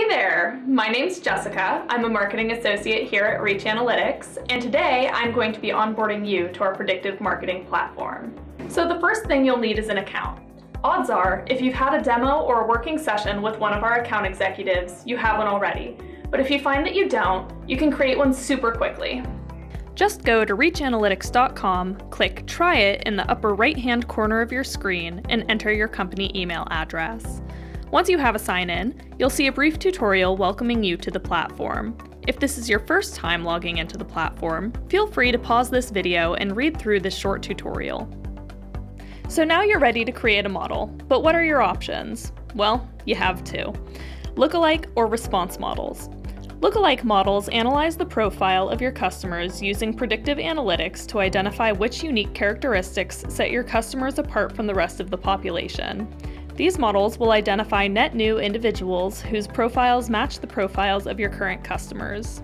Hey there, my name's Jessica. I'm a marketing associate here at Reach Analytics, and today I'm going to be onboarding you to our predictive marketing platform. So the first thing you'll need is an account. Odds are, if you've had a demo or a working session with one of our account executives, you have one already. But if you find that you don't, you can create one super quickly. Just go to reachanalytics.com, click Try It in the upper right-hand corner of your screen, and enter your company email address. Once you have a sign-in, you'll see a brief tutorial welcoming you to the platform. If this is your first time logging into the platform, feel free to pause this video and read through this short tutorial. So now you're ready to create a model, but what are your options? Well, you have two: lookalike or response models. Lookalike models analyze the profile of your customers using predictive analytics to identify which unique characteristics set your customers apart from the rest of the population. These models will identify net new individuals whose profiles match the profiles of your current customers.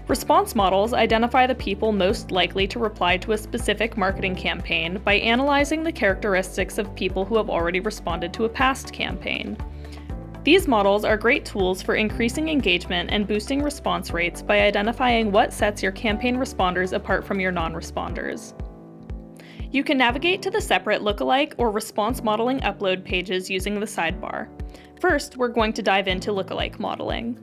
Response models identify the people most likely to reply to a specific marketing campaign by analyzing the characteristics of people who have already responded to a past campaign. These models are great tools for increasing engagement and boosting response rates by identifying what sets your campaign responders apart from your non-responders. You can navigate to the separate lookalike or response modeling upload pages using the sidebar. First, we're going to dive into lookalike modeling.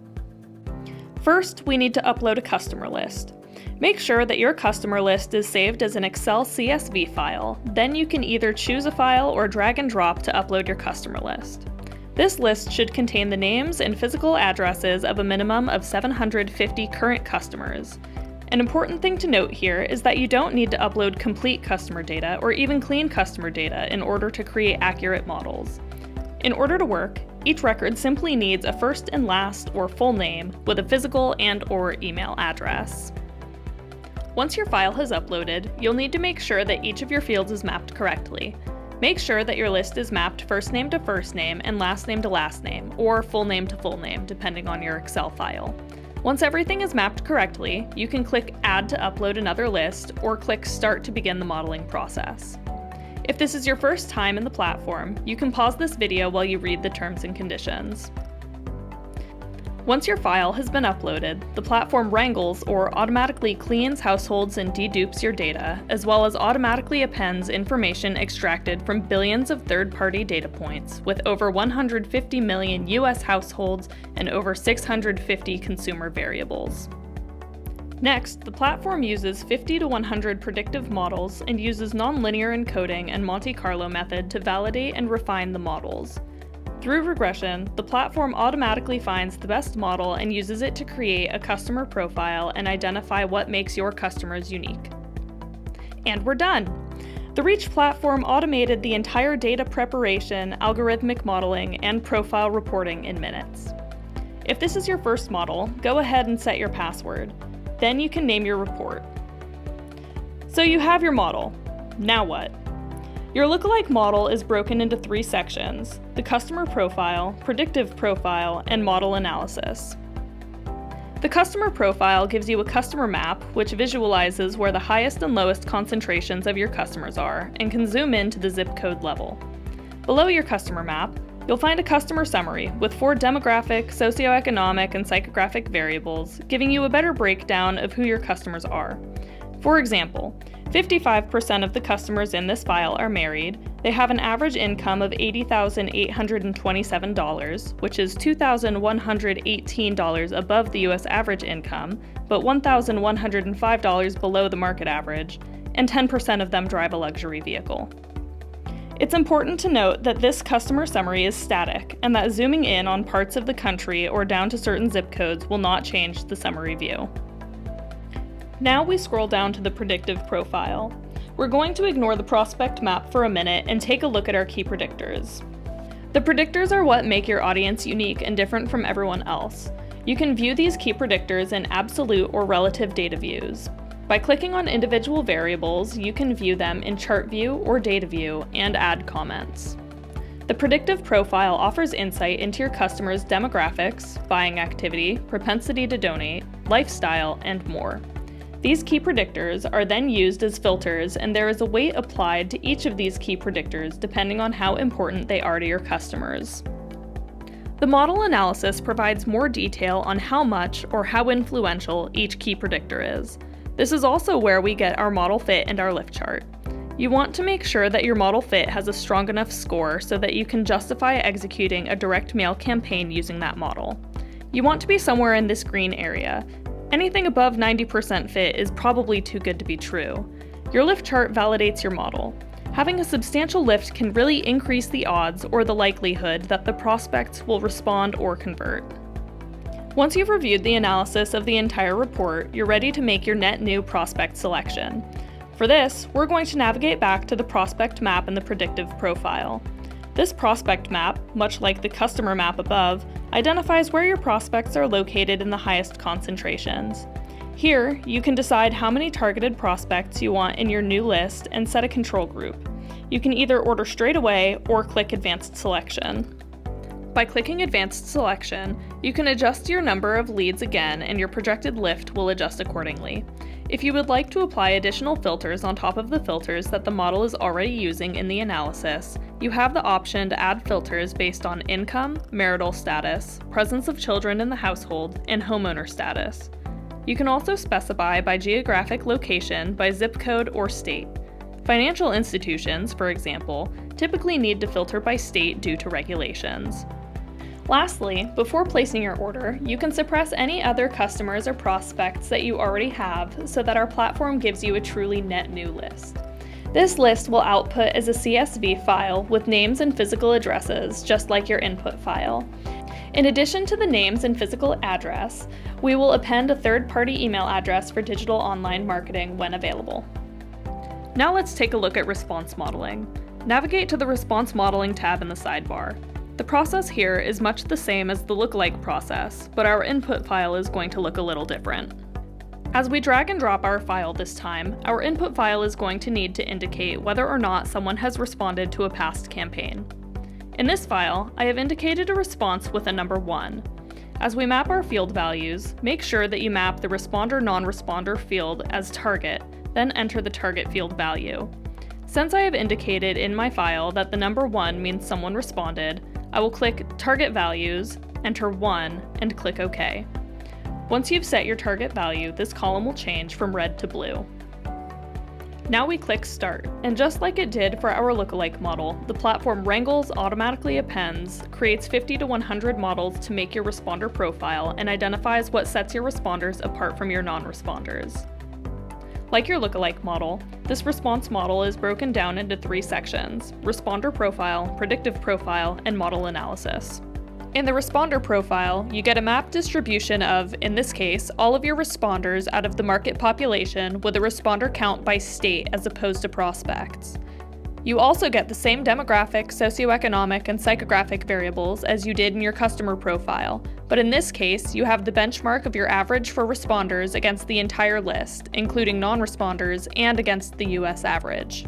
First, we need to upload a customer list. Make sure that your customer list is saved as an Excel CSV file. Then you can either choose a file or drag and drop to upload your customer list. This list should contain the names and physical addresses of a minimum of 750 current customers. An important thing to note here is that you don't need to upload complete customer data or even clean customer data in order to create accurate models. In order to work, each record simply needs a first and last or full name with a physical and/or email address. Once your file has uploaded, you'll need to make sure that each of your fields is mapped correctly. Make sure that your list is mapped first name to first name and last name to last name, or full name to full name, depending on your Excel file. Once everything is mapped correctly, you can click Add to upload another list, or click Start to begin the modeling process. If this is your first time in the platform, you can pause this video while you read the terms and conditions. Once your file has been uploaded, the platform wrangles or automatically cleans households and dedupes your data, as well as automatically appends information extracted from billions of third-party data points, with over 150 million US households and over 650 consumer variables. Next, the platform uses 50 to 100 predictive models and uses nonlinear encoding and Monte Carlo method to validate and refine the models. Through regression, the platform automatically finds the best model and uses it to create a customer profile and identify what makes your customers unique. And we're done! The Reach platform automated the entire data preparation, algorithmic modeling, and profile reporting in minutes. If this is your first model, go ahead and set your password. Then you can name your report. So you have your model. Now what? Your lookalike model is broken into three sections: the customer profile, predictive profile, and model analysis. The customer profile gives you a customer map, which visualizes where the highest and lowest concentrations of your customers are, and can zoom in to the zip code level. Below your customer map, you'll find a customer summary with 4 demographic, socioeconomic, and psychographic variables, giving you a better breakdown of who your customers are. For example, 55% of the customers in this file are married, they have an average income of $80,827, which is $2,118 above the US average income, but $1,105 below the market average, and 10% of them drive a luxury vehicle. It's important to note that this customer summary is static, and that zooming in on parts of the country or down to certain zip codes will not change the summary view. Now we scroll down to the predictive profile. We're going to ignore the prospect map for a minute and take a look at our key predictors. The predictors are what make your audience unique and different from everyone else. You can view these key predictors in absolute or relative data views. By clicking on individual variables, you can view them in chart view or data view and add comments. The predictive profile offers insight into your customers' demographics, buying activity, propensity to donate, lifestyle, and more. These key predictors are then used as filters, and there is a weight applied to each of these key predictors depending on how important they are to your customers. The model analysis provides more detail on how much or how influential each key predictor is. This is also where we get our model fit and our lift chart. You want to make sure that your model fit has a strong enough score so that you can justify executing a direct mail campaign using that model. You want to be somewhere in this green area. Anything above 90% fit is probably too good to be true. Your lift chart validates your model. Having a substantial lift can really increase the odds or the likelihood that the prospects will respond or convert. Once you've reviewed the analysis of the entire report, you're ready to make your net new prospect selection. For this, we're going to navigate back to the prospect map in the predictive profile. This prospect map, much like the customer map above, identifies where your prospects are located in the highest concentrations. Here, you can decide how many targeted prospects you want in your new list and set a control group. You can either order straight away or click Advanced Selection. By clicking Advanced Selection, you can adjust your number of leads again and your projected lift will adjust accordingly. If you would like to apply additional filters on top of the filters that the model is already using in the analysis, you have the option to add filters based on income, marital status, presence of children in the household, and homeowner status. You can also specify by geographic location, by zip code, or state. Financial institutions, for example, typically need to filter by state due to regulations. Lastly, before placing your order, you can suppress any other customers or prospects that you already have so that our platform gives you a truly net new list. This list will output as a CSV file with names and physical addresses, just like your input file. In addition to the names and physical address, we will append a third-party email address for digital online marketing when available. Now let's take a look at response modeling. Navigate to the Response Modeling tab in the sidebar. The process here is much the same as the lookalike process, but our input file is going to look a little different. As we drag and drop our file this time, our input file is going to need to indicate whether or not someone has responded to a past campaign. In this file, I have indicated a response with a number 1. As we map our field values, make sure that you map the responder/non-responder field as target, then enter the target field value. Since I have indicated in my file that the number 1 means someone responded, I will click Target Values, enter 1, and click OK. Once you've set your target value, this column will change from red to blue. Now we click Start, and just like it did for our lookalike model, the platform wrangles, automatically appends, creates 50 to 100 models to make your responder profile, and identifies what sets your responders apart from your non-responders. Like your lookalike model, this response model is broken down into 3 sections: responder profile, predictive profile, and model analysis. In the responder profile, you get a map distribution of, in this case, all of your responders out of the market population with a responder count by state as opposed to prospects. You also get the same demographic, socioeconomic, and psychographic variables as you did in your customer profile, but in this case, you have the benchmark of your average for responders against the entire list, including non-responders, and against the US average.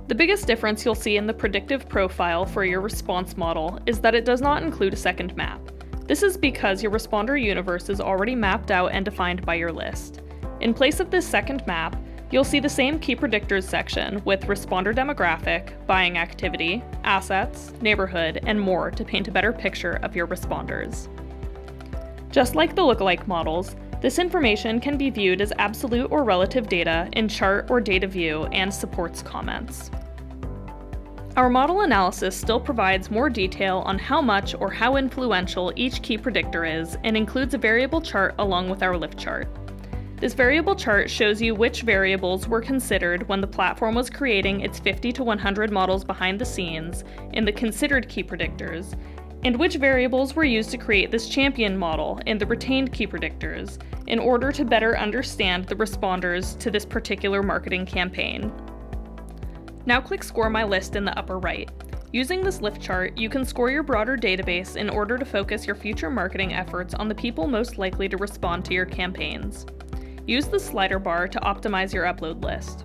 The biggest difference you'll see in the predictive profile for your response model is that it does not include a second map. This is because your responder universe is already mapped out and defined by your list. In place of this second map, you'll see the same key predictors section with responder demographic, buying activity, assets, neighborhood, and more to paint a better picture of your responders. Just like the lookalike models, this information can be viewed as absolute or relative data in chart or data view and supports comments. Our model analysis still provides more detail on how much or how influential each key predictor is and includes a variable chart along with our lift chart. This variable chart shows you which variables were considered when the platform was creating its 50 to 100 models behind the scenes in the considered key predictors, and which variables were used to create this champion model in the retained key predictors in order to better understand the responders to this particular marketing campaign. Now click Score My List in the upper right. Using this lift chart, you can score your broader database in order to focus your future marketing efforts on the people most likely to respond to your campaigns. Use the slider bar to optimize your upload list.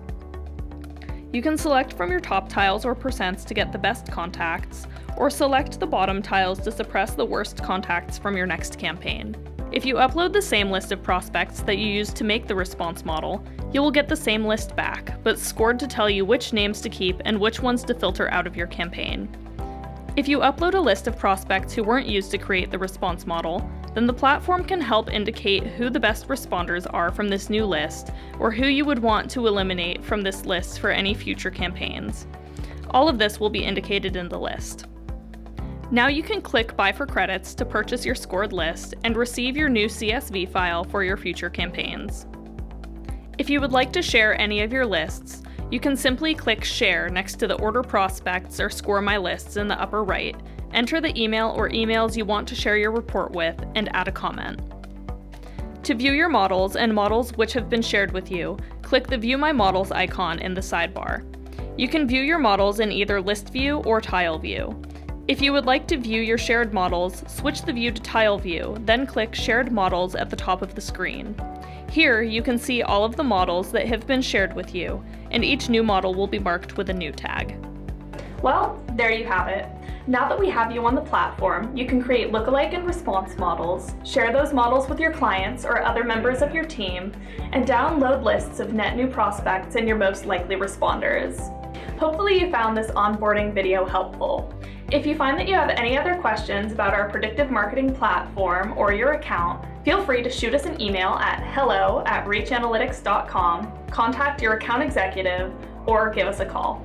You can select from your top tiles or percents to get the best contacts, or select the bottom tiles to suppress the worst contacts from your next campaign. If you upload the same list of prospects that you used to make the response model, you will get the same list back, but scored to tell you which names to keep and which ones to filter out of your campaign. If you upload a list of prospects who weren't used to create the response model, then the platform can help indicate who the best responders are from this new list, or who you would want to eliminate from this list for any future campaigns. All of this will be indicated in the list. Now you can click Buy for Credits to purchase your scored list and receive your new CSV file for your future campaigns. If you would like to share any of your lists, you can simply click Share next to the Order Prospects or Score My Lists in the upper right, enter the email or emails you want to share your report with, and add a comment. To view your models and models which have been shared with you, click the View My Models icon in the sidebar. You can view your models in either List View or Tile View. If you would like to view your shared models, switch the view to Tile View, then click Shared Models at the top of the screen. Here, you can see all of the models that have been shared with you, and each new model will be marked with a new tag. Well, there you have it. Now that we have you on the platform, you can create lookalike and response models, share those models with your clients or other members of your team, and download lists of net new prospects and your most likely responders. Hopefully you found this onboarding video helpful. If you find that you have any other questions about our predictive marketing platform or your account, feel free to shoot us an email at hello@reachanalytics.com, contact your account executive, or give us a call.